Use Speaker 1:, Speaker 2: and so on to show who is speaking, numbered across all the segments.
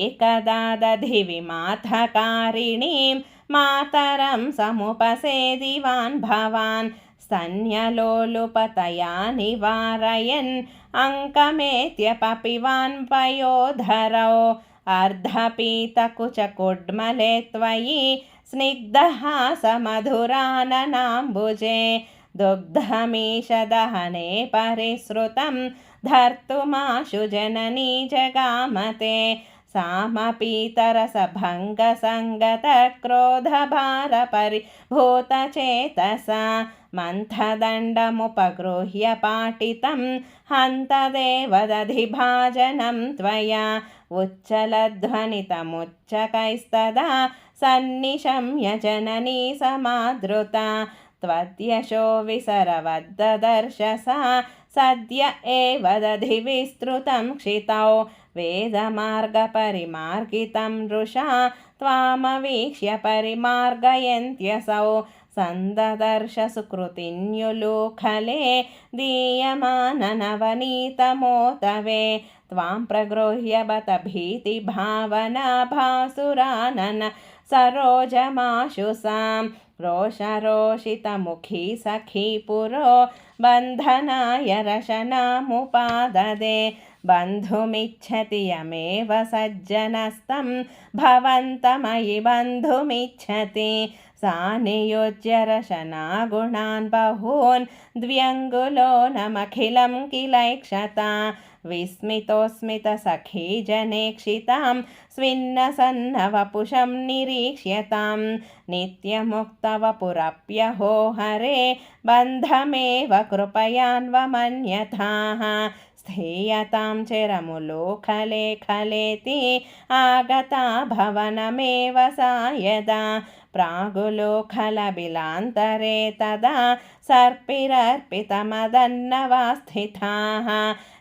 Speaker 1: एकदा दधिविमाथकारिणीं मातरं समुपसेदिवान् भवान् स्तन्यलोलुपतया निवारयन् अङ्कमेत्य पपिवान् पयोधरौ अर्धपीतकुचकुड्मले त्वयि स्निग्धहासमधुराननाम्बुजे दुग्धमीशदहने परिसृतं धर्तुमाशु जननी जगामते सामपीतरसभङ्गसङ्गतक्रोधभारपरिभूतचेतसा मन्थदण्डमुपगृह्य पाटितं हन्तदेवदधिभाजनं त्वया उच्चलध्वनितमुच्चकैस्तदा सन्निशम्य जननी समादृता त्वद्यशो विसरवद्ददर्शसा सद्य एव दधिविस्तृतं क्षितौ वेदमार्गपरिमार्गितं रुषा त्वामवीक्ष्य परिमार्गयन्त्यसौ सन्ददर्श सुकृतिन्युलूखले दीयमाननवनीतमोतवे त्वां प्रगृह्य बत भीतिभावना भासुरानन सरोजमाशु सां रोषरोषितमुखी सखी पुरो बन्धनाय रशनामुपाददे बन्धुमिच्छति यमेव सज्जनस्तं भवन्तमयि बन्धुमिच्छति सा नियोज्य रशनागुणान् बहून् द्व्यङ्गुलोनमखिलं किलैक्षता विस्मितोस्मितसखी जनेक्षितां स्विन्नसन्नवपुषं निरीक्ष्यतां नित्यमुक्तवपुरप्यहो हरे बन्धमेव कृपयान्वमन्यथाः स्थीयतां चिरमुलोखले खलेति आगता भवनमेव सा यदा प्रागुलोखलबिलान्तरे तदा सर्पिरर्पितमदन्नवास्थिताः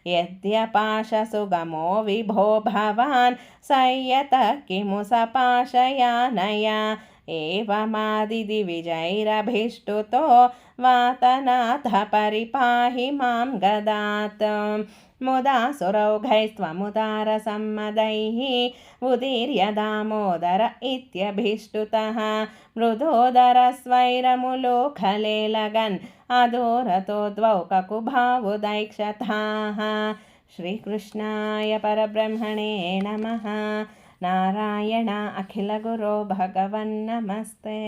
Speaker 1: यद्यपाशसुगमो विभो भवान् संयतः किमु सपाशयानया एवमादिदिविजैरभिष्टुतो वातनाथः परिपाहि मां गदात् मुदा सुरौघैस्त्वमुदारसम्मदैः उदीर्य दामोदर इत्यभिष्टुतः मृदोदरस्वैरमुलोखले लगन् अदोरतो द्वौ ककुभावुदैक्षथाः श्रीकृष्णाय परब्रह्मणे नमः। नारायण अखिलगुरो भगवन्नमस्ते।